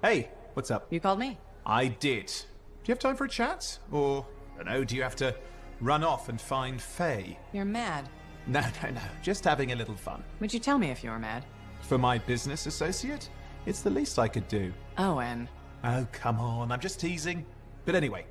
Hey, what's up? You called me? I did. Do you have time for a chat? Or, I don't know, do you have to run off and find Faye? You're mad. No, just having a little fun. Would you tell me if you were mad? For my business associate? It's the least I could do. Owen. Oh, come on, I'm just teasing. But anyway,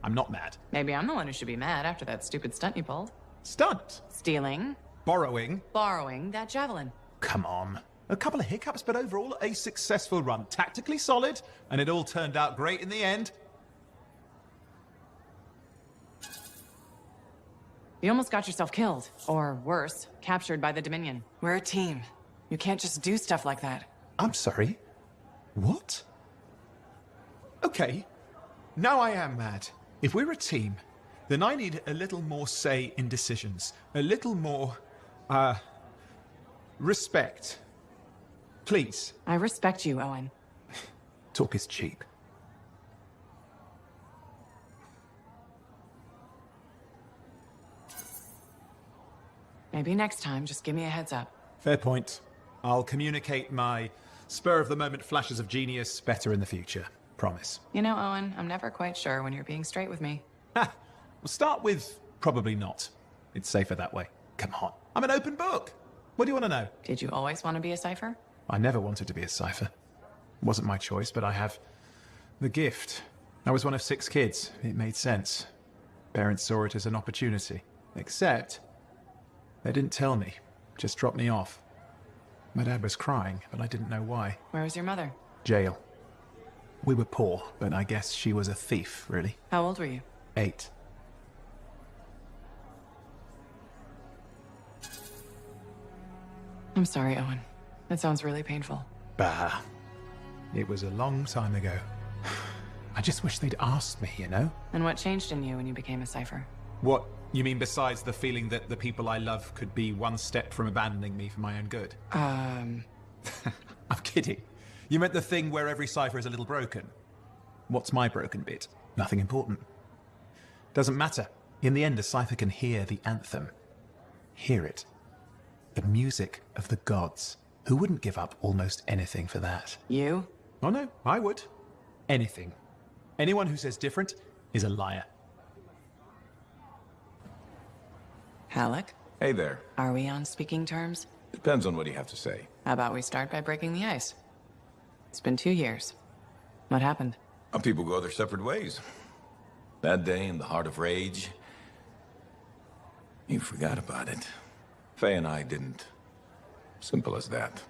I'm not mad. Maybe I'm the one who should be mad after that stupid stunt you pulled. Stunt? Stealing. Borrowing? Borrowing that javelin. Come on. A couple of hiccups, but overall a successful run. Tactically solid, and it all turned out great in the end. You almost got yourself killed. Or worse, captured by the Dominion. We're a team. You can't just do stuff like that. I'm sorry. What? Okay. Now I am mad. If we're a team, then I need a little more say in decisions. A little more, respect. Please. I respect you, Owen. Talk is cheap. Maybe next time, just give me a heads up. Fair point. I'll communicate my spur-of-the-moment flashes of genius better in the future. Promise. You know, Owen, I'm never quite sure when you're being straight with me. Ha! We'll start with probably not. It's safer that way. Come on. I'm an open book. What do you want to know? Did you always want to be a cipher? I never wanted to be a cipher. It wasn't my choice, but I have the gift. I was one of 6 kids. It made sense. Parents saw it as an opportunity. Except, they didn't tell me. Just dropped me off. My dad was crying, but I didn't know why. Where was your mother? Jail. We were poor, but I guess she was a thief, really. How old were you? 8. I'm sorry, Owen. That sounds really painful. Bah. It was a long time ago. I just wish they'd asked me, you know? And what changed in you when you became a cipher? What, you mean besides the feeling that the people I love could be one step from abandoning me for my own good? I'm kidding. You meant the thing where every cipher is a little broken. What's my broken bit? Nothing important. Doesn't matter. In the end, a cipher can hear the anthem. Hear it. The music of the gods. Who wouldn't give up almost anything for that? You? Oh no, I would. Anything. Anyone who says different is a liar. Halleck? Hey there. Are we on speaking terms? Depends on what you have to say. How about we start by breaking the ice? It's been 2 years. What happened? Some people go their separate ways. That day in the heart of rage, you forgot about it. Faye and I didn't. Simple as that.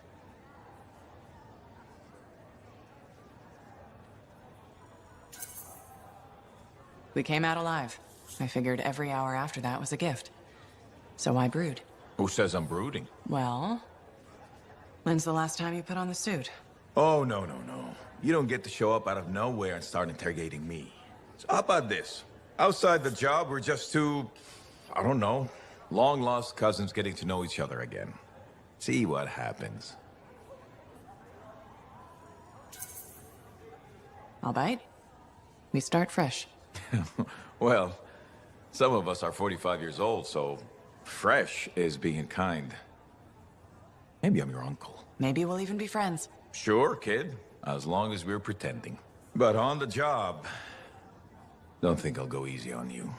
We came out alive. I figured every hour after that was a gift. So I brood. Who says I'm brooding? Well, when's the last time you put on the suit? Oh, no. You don't get to show up out of nowhere and start interrogating me. So how about this? Outside the job, we're just two, I don't know, long-lost cousins getting to know each other again. See what happens. I'll bite. We start fresh. Well, some of us are 45 years old, so fresh is being kind. Maybe I'm your uncle. Maybe we'll even be friends. Sure, kid. As long as we're pretending. But on the job, don't think I'll go easy on you.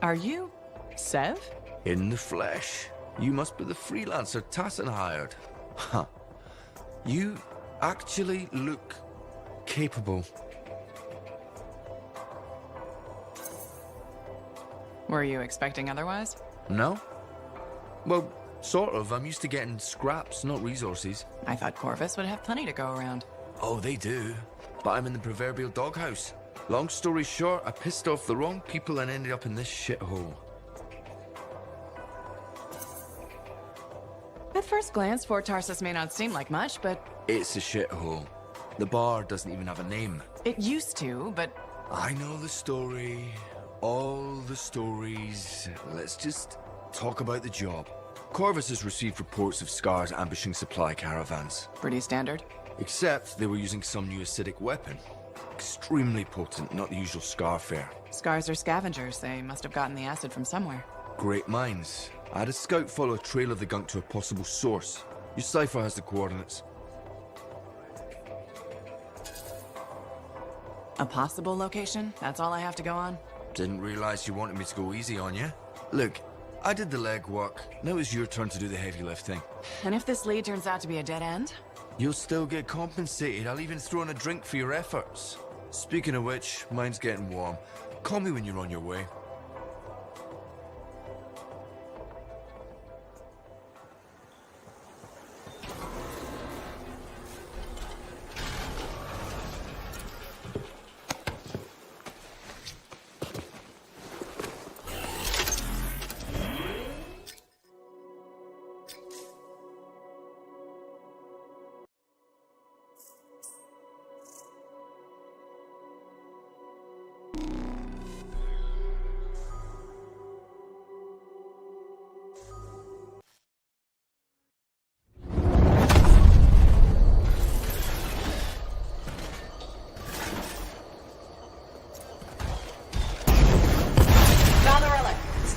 Are you Sev? In the flesh. You must be the freelancer Tassin hired. Huh. You actually look capable. Were you expecting otherwise? No? Well, sort of. I'm used to getting scraps, not resources. I thought Corvus would have plenty to go around. Oh, they do. But I'm in the proverbial doghouse. Long story short, I pissed off the wrong people and ended up in this shithole. At first glance, Fort Tarsus may not seem like much, but It's a shithole. The bar doesn't even have a name. it used to, but I know the story. All the stories. Let's just talk about the job. Corvus has received reports of scars ambushing supply caravans. pretty standard. Except they were using some new acidic weapon. Extremely potent, not the usual scar fare. Scars are scavengers. They must have gotten the acid from somewhere. Great minds. I had a scout follow a trail of the gunk to a possible source. Your cipher has the coordinates. A possible location? That's all I have to go on? Didn't realize you wanted me to go easy on you. Look, I did the legwork. Now it's your turn to do the heavy lifting. And if this lead turns out to be a dead end? You'll still get compensated. I'll even throw in a drink for your efforts. Speaking of which, mine's getting warm. Call me when you're on your way.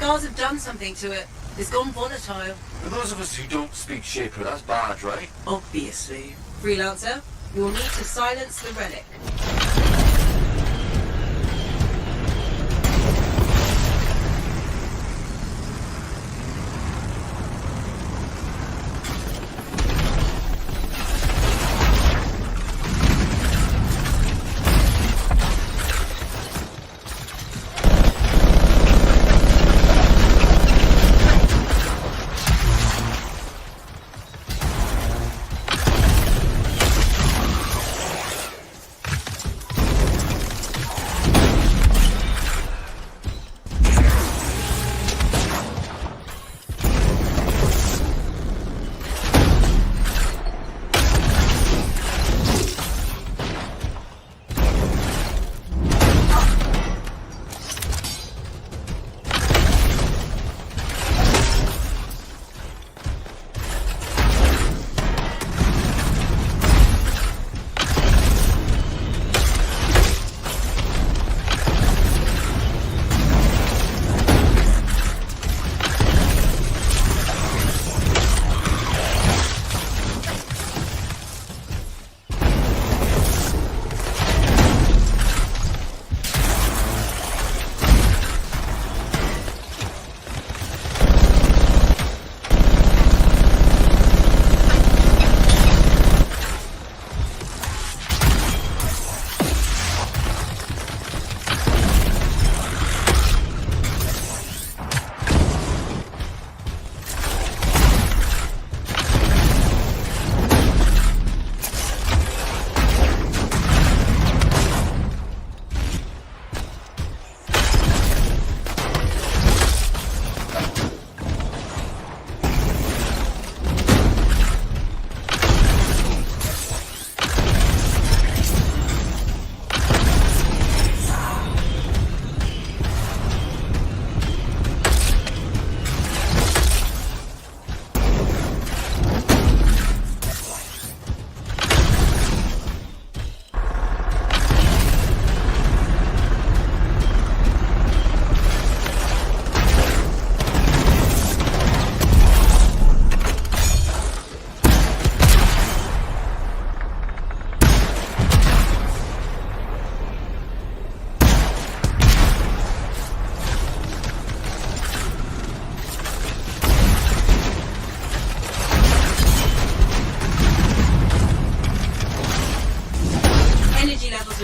Scars have done something to it. It's gone volatile. For those of us who don't speak Shaper, that's bad, right? Obviously. Freelancer, you'll need to silence the relic.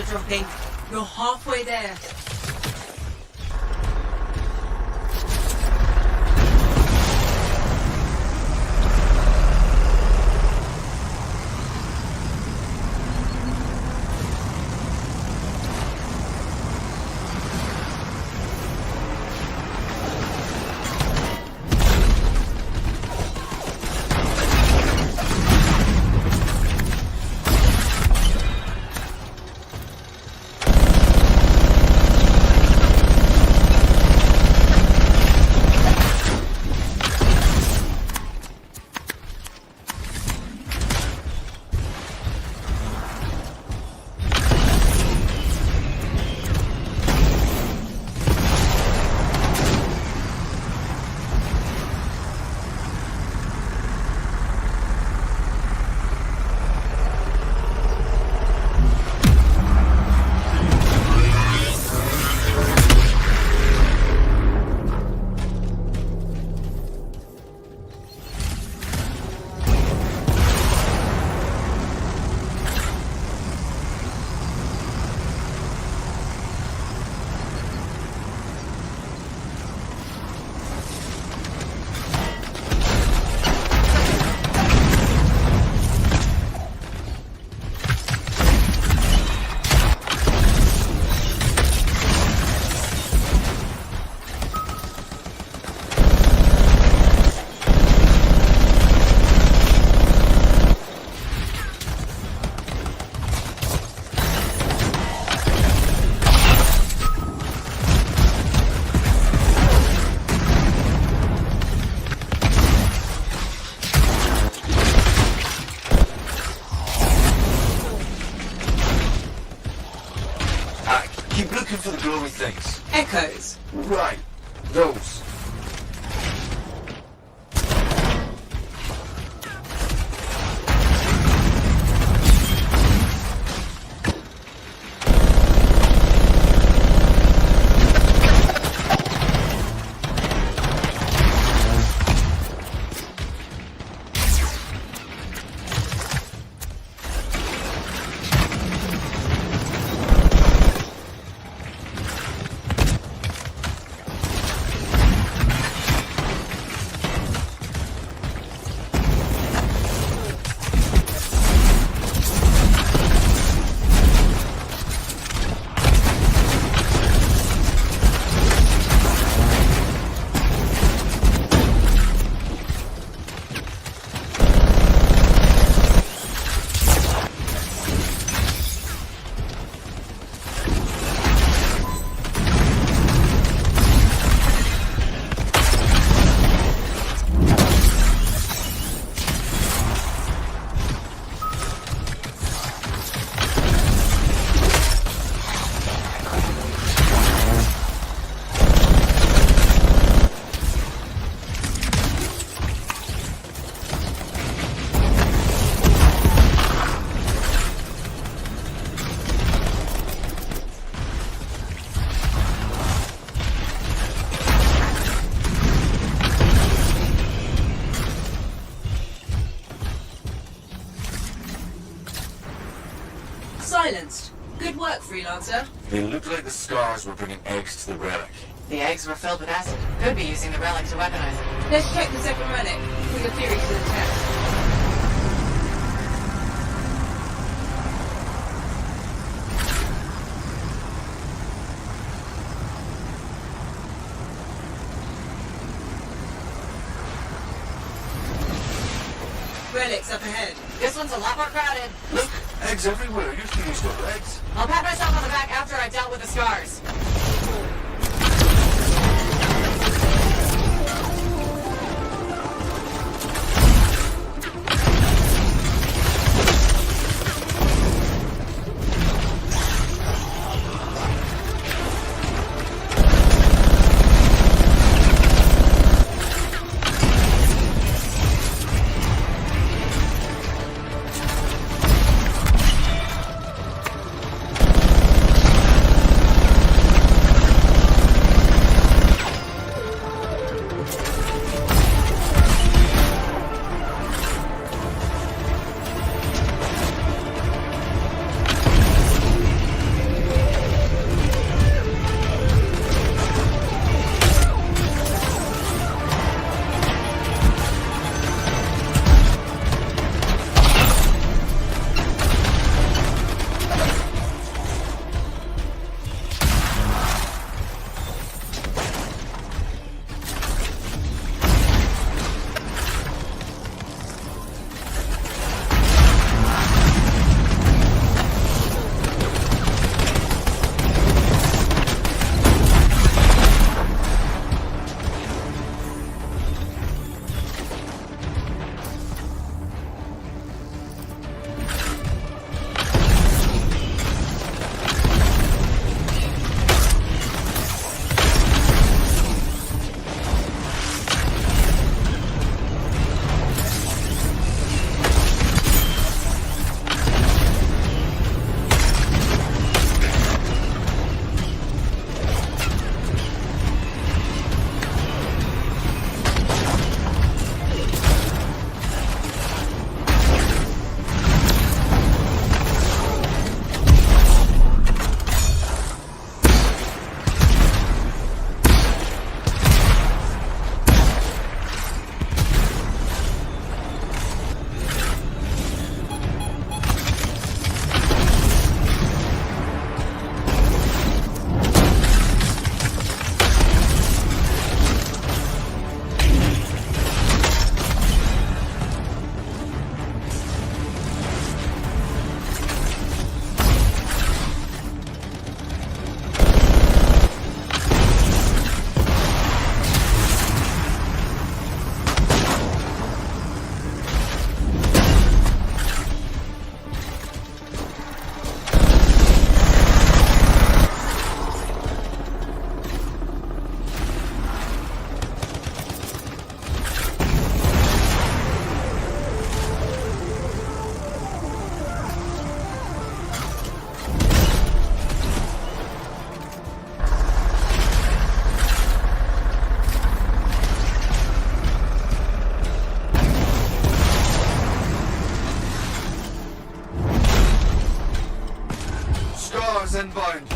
dropping. You're halfway there. Echoes. Right. Those. Silenced. Good work, Freelancer. They looked like the scars were bringing eggs to the relic. The eggs were filled with acid. Could be using the relic to weaponize it. Let's check the second relic. Put your theory to the test. Relics up ahead. This one's a lot more crowded. Look! Eggs everywhere. Your theory's got legs. I'll pat myself on the back after I've dealt with the scars. inbound.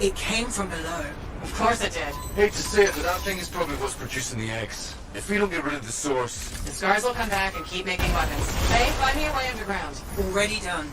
It came from below. Of course it did. Hate to say it, but that thing is probably what's producing the eggs. If we don't get rid of the source... The scars will come back and keep making weapons. Hey, find me a way underground. Already done.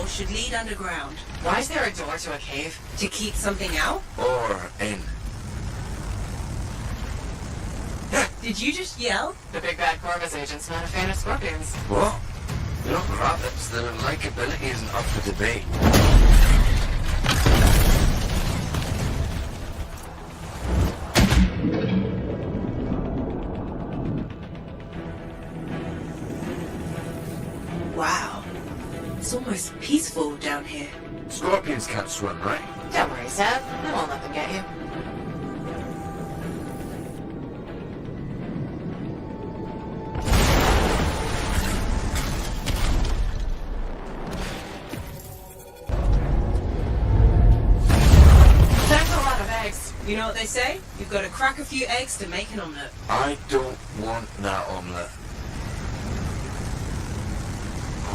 Should lead underground. Why is there a door to a cave? To keep something out? Or in. Did you just yell? The big bad Corvus agent's not a fan of scorpions. What? They're not rabbits. Their likability isn't up for debate. Wow. It's almost peaceful down here. Scorpions can't swim, right? Don't worry, Seth. I won't let them get you. That's a lot of eggs. You know what they say? You've got to crack a few eggs to make an omelette. I don't want that omelette.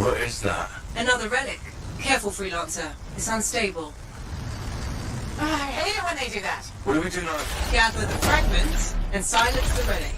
What is that? Another relic. Careful, freelancer. It's unstable. I hate it when they do that. What do we do now? Gather the fragments and silence the relic.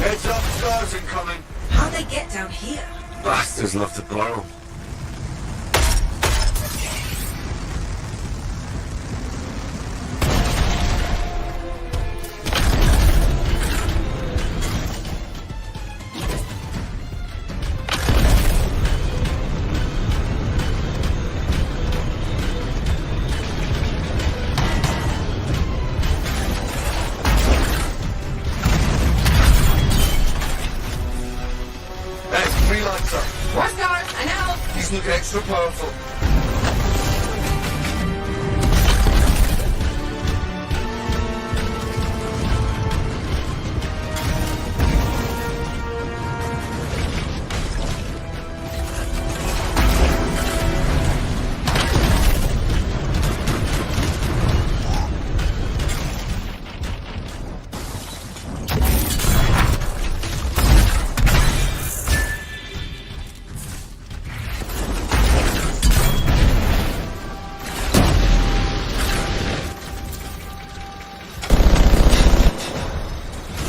Heads up, Scars incoming. How'd they get down here? Bastards love to borrow. Freelancer. More scars, I know. These look extra powerful.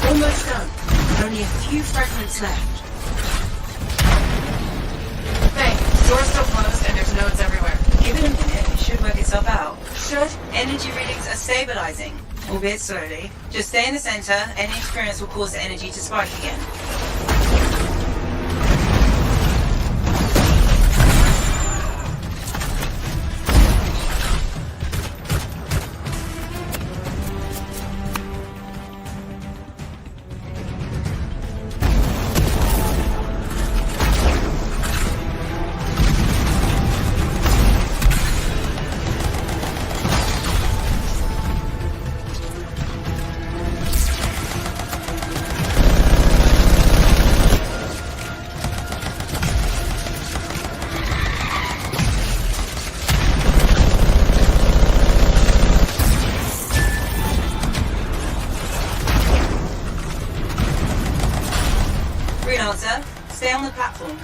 Almost done. Only a few fragments left. Hey, door's still closed and there's nodes everywhere. Give it a minute, it should work itself out. Should. Energy readings are stabilizing, albeit slowly. Just stay in the center, any interference will cause the energy to spike again. Freelancer, stay on the platform.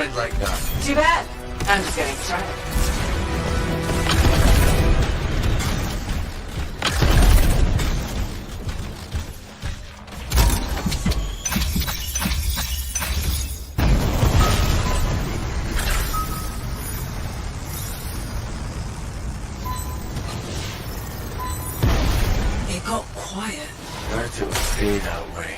friend like that. Too bad. I'm just getting started. It got quiet. Let it stay that way.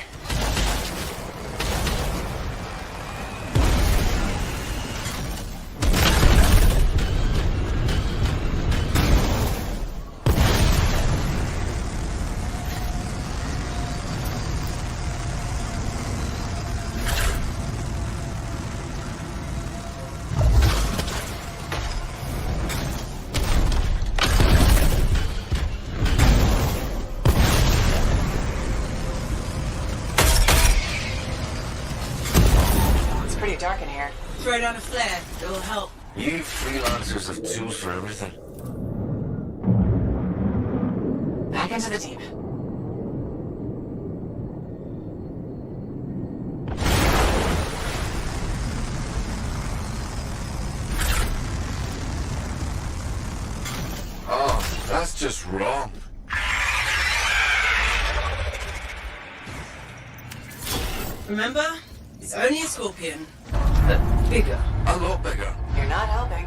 It's pretty dark in here. Throw down a flare. It will help. You freelancers have tools for everything. Back into the deep. Oh, that's just wrong. Remember? It's only a scorpion. But bigger. A lot bigger. You're not helping.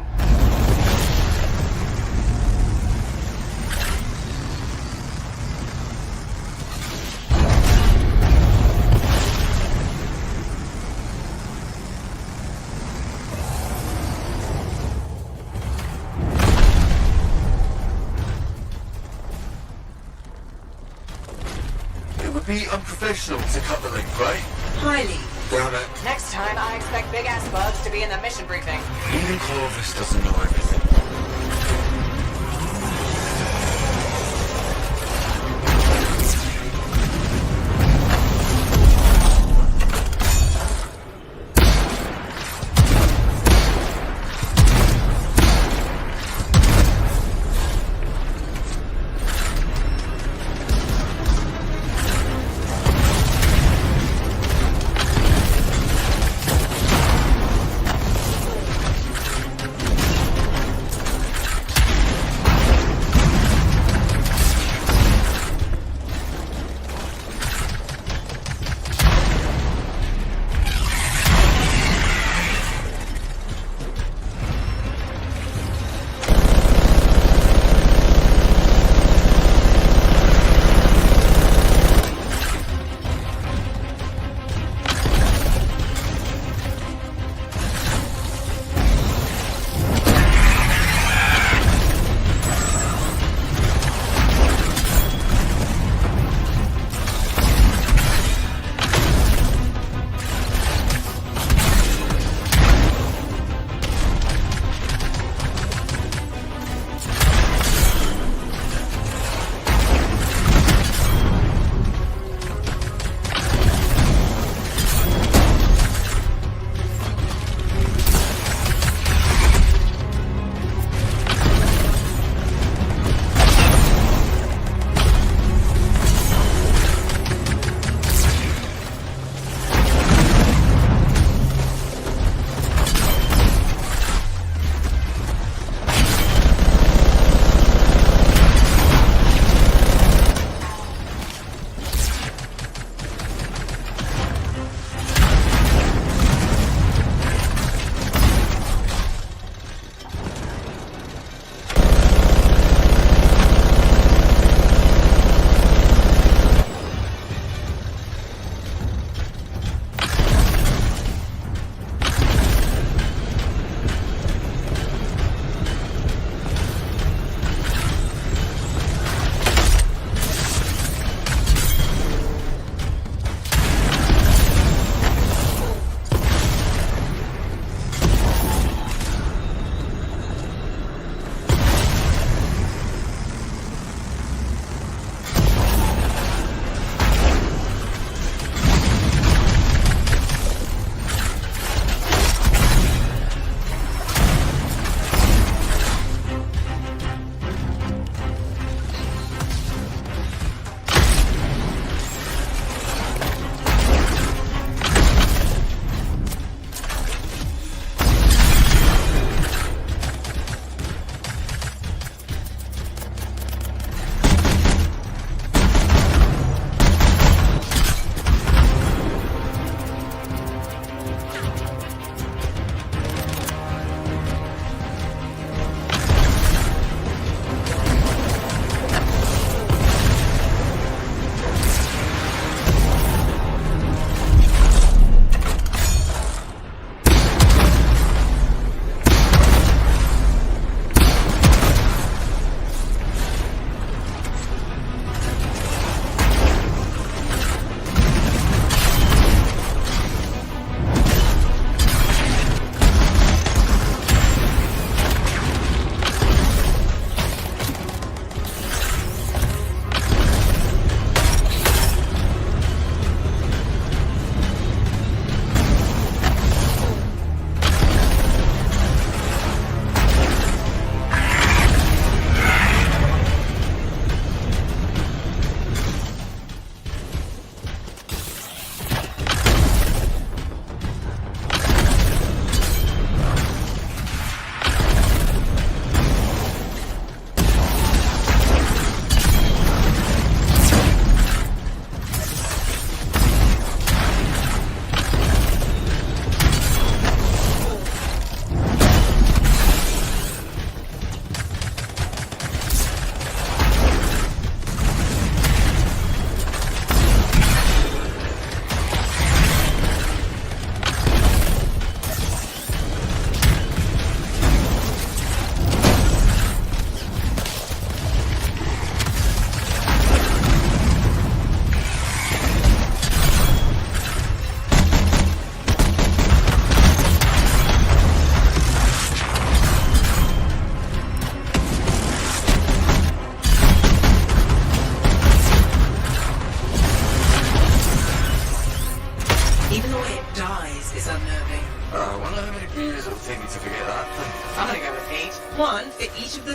It would be unprofessional to cut the link, right? Highly. Damn it. Next time, I expect big-ass bugs to be in the mission briefing. Even Clovis doesn't know everything.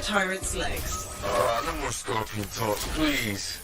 tyrant's legs. No more scorpion talk, please.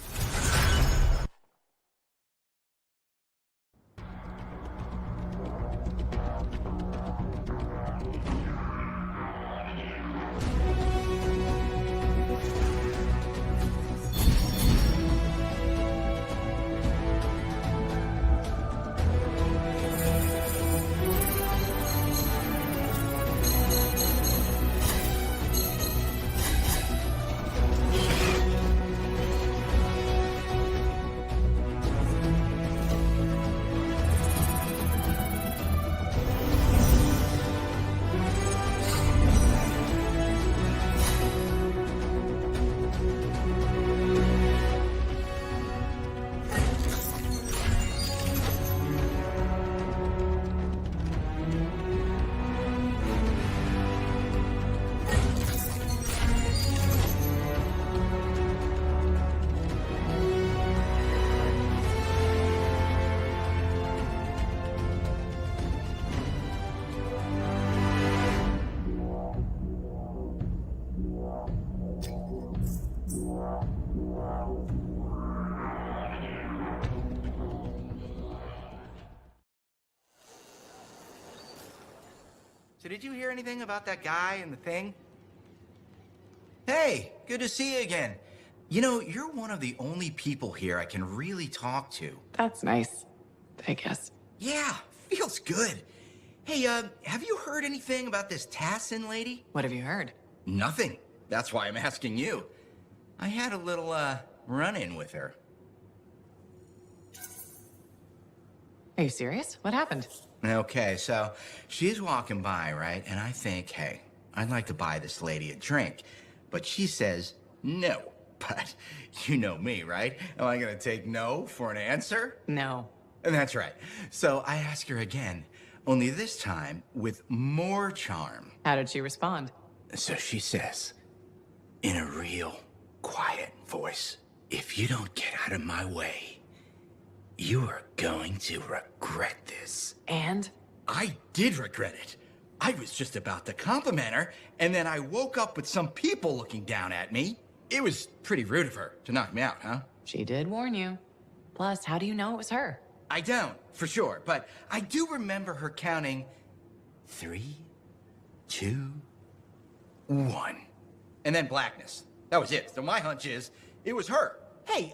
So did you hear anything about that guy and the thing? Hey, good to see you again. You know, you're one of the only people here I can really talk to. That's nice, I guess. Yeah, feels good. Hey, have you heard anything about this Tassin lady? What have you heard? Nothing. That's why I'm asking you. I had a little, run-in with her. Are you serious? What happened? Okay, so she's walking by, right? And I think, hey, I'd like to buy this lady a drink. But she says no. But you know me, right? Am I gonna take no for an answer? No. And that's right. So I ask her again, only this time with more charm. How did she respond? So she says, in a real quiet voice, if you don't get out of my way, you are going to regret this. And? I did regret it. I was just about to compliment her, and then I woke up with some people looking down at me. It was pretty rude of her to knock me out, huh? She did warn you. Plus, how do you know it was her? I don't, for sure, but I do remember her counting 3, 2, 1. And then blackness. That was it. So my hunch is, it was her. Hey,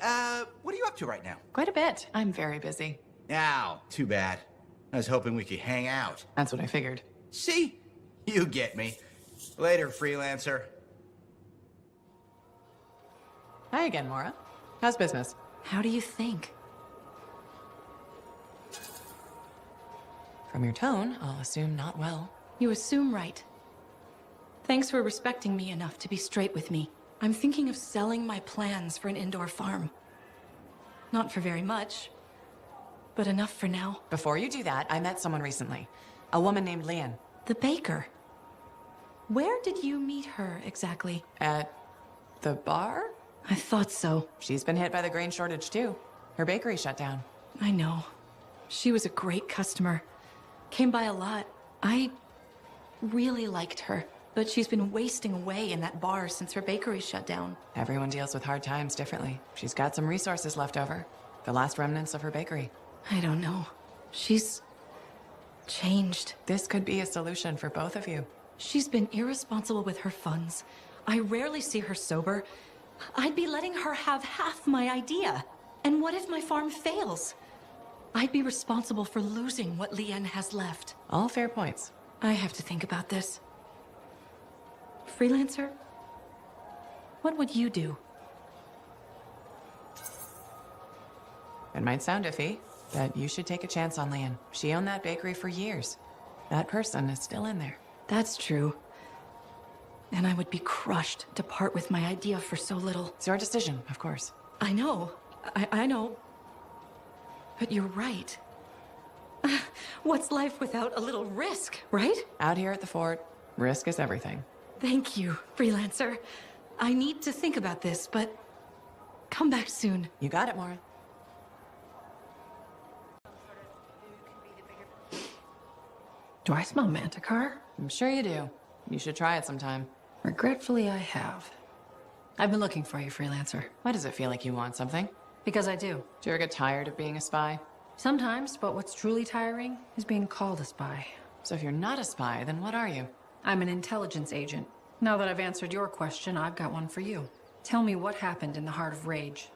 what are you up to right now? Quite a bit. I'm very busy. Ow, too bad. I was hoping we could hang out. That's what I figured. See? You get me. Later, freelancer. Hi again, Mora. How's business? How do you think? From your tone, I'll assume not well. You assume right. Thanks for respecting me enough to be straight with me. I'm thinking of selling my plans for an indoor farm. Not for very much, but enough for now. Before you do that, I met someone recently. A woman named Leanne. The baker. Where did you meet her exactly? At the bar? I thought so. She's been hit by the grain shortage too. Her bakery shut down. I know. She was a great customer. Came by a lot. I really liked her. But she's been wasting away in that bar since her bakery shut down. Everyone deals with hard times differently. She's got some resources left over. The last remnants of her bakery. I don't know. She's changed. This could be a solution for both of you. She's been irresponsible with her funds. I rarely see her sober. I'd be letting her have half my idea. And what if my farm fails? I'd be responsible for losing what Leanne has left. All fair points. I have to think about this. Freelancer? What would you do? It might sound iffy, but you should take a chance on Leanne. She owned that bakery for years. That person is still in there. That's true. And I would be crushed to part with my idea for so little. It's your decision, of course. I know. I know. But you're right. What's life without a little risk, right? Out here at the fort, risk is everything. Thank you, freelancer. I need to think about this, but come back soon. You got it, Mora. Do I smell Manticar? I'm sure you do. You should try it sometime. Regretfully, I have. I've been looking for you, freelancer. Why does it feel like you want something? Because I do. Do you ever get tired of being a spy? Sometimes, but what's truly tiring is being called a spy. So if you're not a spy, then what are you? I'm an intelligence agent. Now that I've answered your question, I've got one for you. Tell me what happened in the Heart of Rage.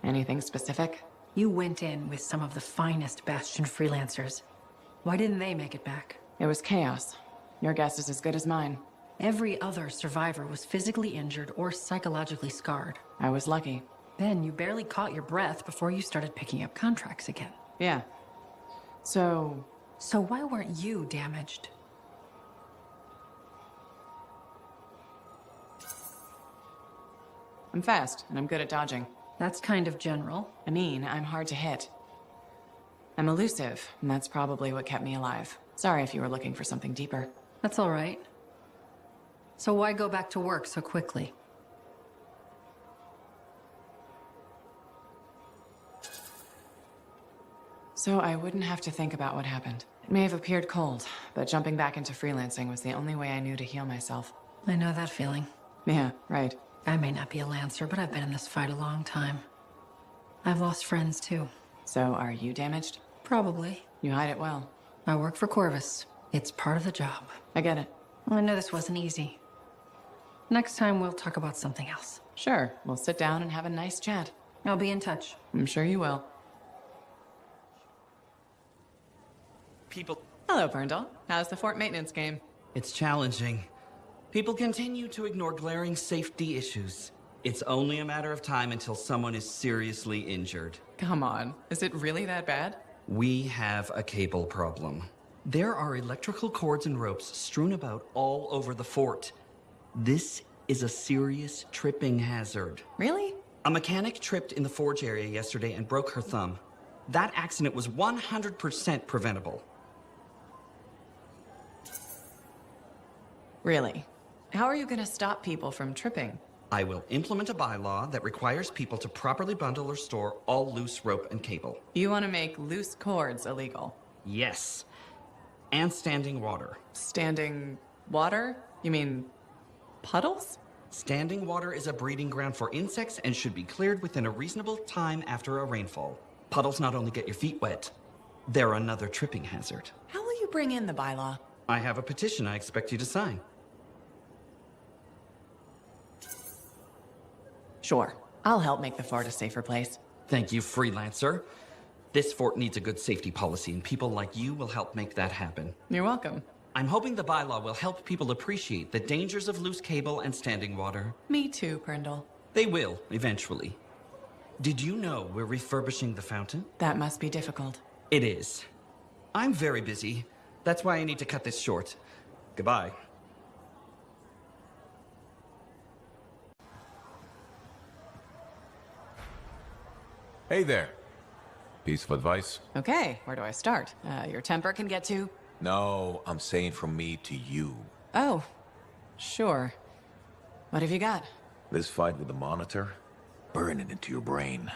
Anything specific? You went in with some of the finest Bastion freelancers. Why didn't they make it back? It was chaos. Your guess is as good as mine. Every other survivor was physically injured or psychologically scarred. I was lucky. Then you barely caught your breath before you started picking up contracts again. Yeah. So why weren't you damaged? I'm fast, and I'm good at dodging. That's kind of general. I mean, I'm hard to hit. I'm elusive, and that's probably what kept me alive. Sorry if you were looking for something deeper. That's all right. So why go back to work so quickly? So I wouldn't have to think about what happened. It may have appeared cold, but jumping back into freelancing was the only way I knew to heal myself. I know that feeling. Yeah, right. I may not be a Lancer, but I've been in this fight a long time. I've lost friends, too. So are you damaged? Probably. You hide it well. I work for Corvus. It's part of the job. I get it. Well, I know this wasn't easy. Next time, we'll talk about something else. Sure, we'll sit down and have a nice chat. I'll be in touch. I'm sure you will. People... Hello, Brindle. How's the fort maintenance game? It's challenging. People continue to ignore glaring safety issues. It's only a matter of time until someone is seriously injured. Come on. Is it really that bad? We have a cable problem. There are electrical cords and ropes strewn about all over the fort. This is a serious tripping hazard. Really? A mechanic tripped in the forge area yesterday and broke her thumb. That accident was 100% preventable. Really? How are you going to stop people from tripping? I will implement a bylaw that requires people to properly bundle or store all loose rope and cable. You want to make loose cords illegal? Yes. And standing water. Standing water? You mean puddles? Standing water is a breeding ground for insects and should be cleared within a reasonable time after a rainfall. Puddles not only get your feet wet, they're another tripping hazard. How will you bring in the bylaw? I have a petition I expect you to sign. Sure. I'll help make the fort a safer place. Thank you, freelancer. This fort needs a good safety policy, and people like you will help make that happen. You're welcome. I'm hoping the bylaw will help people appreciate the dangers of loose cable and standing water. Me too, Brindle. They will, eventually. Did you know we're refurbishing the fountain? That must be difficult. It is. I'm very busy. That's why I need to cut this short. Goodbye. Hey there. Piece of advice? Okay, where do I start? Your temper can get to... No, I'm saying from me to you. Oh, sure. What have you got? This fight with the Monitor, burn it into your brain.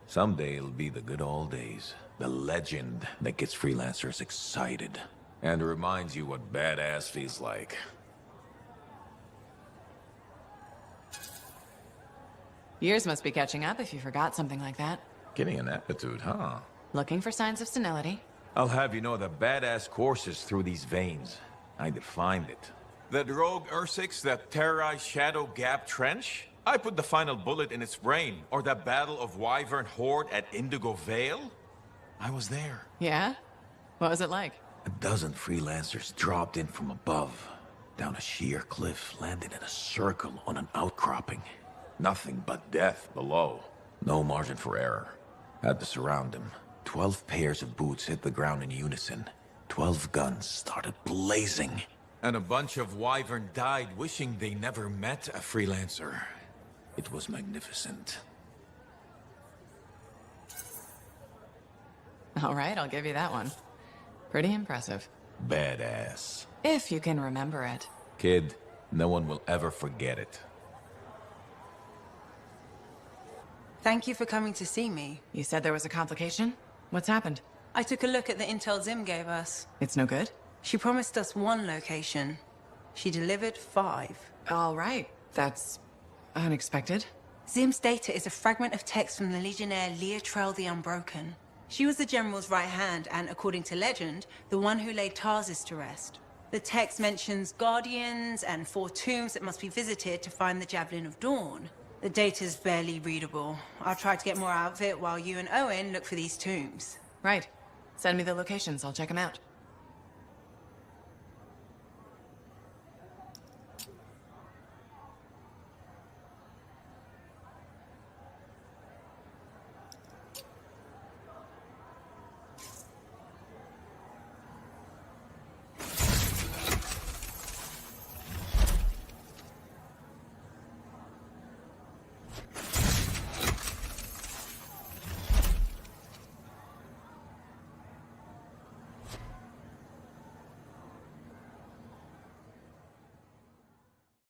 Someday it'll be the good old days. The legend that gets freelancers excited. And reminds you what badass feels like. Years must be catching up if you forgot something like that. Getting an attitude, huh? Looking for signs of senility. I'll have you know that badass courses through these veins. I defined it. That rogue Ursix that terrorized Shadow Gap Trench? I put the final bullet in its brain. Or that battle of Wyvern Horde at Indigo Vale? I was there. Yeah? What was it like? A dozen freelancers dropped in from above. Down a sheer cliff, landed in a circle on an outcropping. Nothing but death below. No margin for error. Had to surround them. 12 pairs of boots hit the ground in unison. 12 guns started blazing. And a bunch of Wyvern died wishing they never met a freelancer. It was magnificent. All right, I'll give you that one. Pretty impressive. Badass. If you can remember it. Kid, no one will ever forget it. Thank you for coming to see me. You said there was a complication? What's happened? I took a look at the intel Zim gave us. It's no good? She promised us 1 location. She delivered 5. All right. That's unexpected. Zim's data is a fragment of text from the Legionnaire Leotrel the Unbroken. She was the General's right hand and, according to legend, the one who laid Tarsus to rest. The text mentions guardians and 4 tombs that must be visited to find the Javelin of Dawn. The data's barely readable. I'll try to get more out of it while you and Owen look for these tombs. Right. Send me the locations. I'll check them out.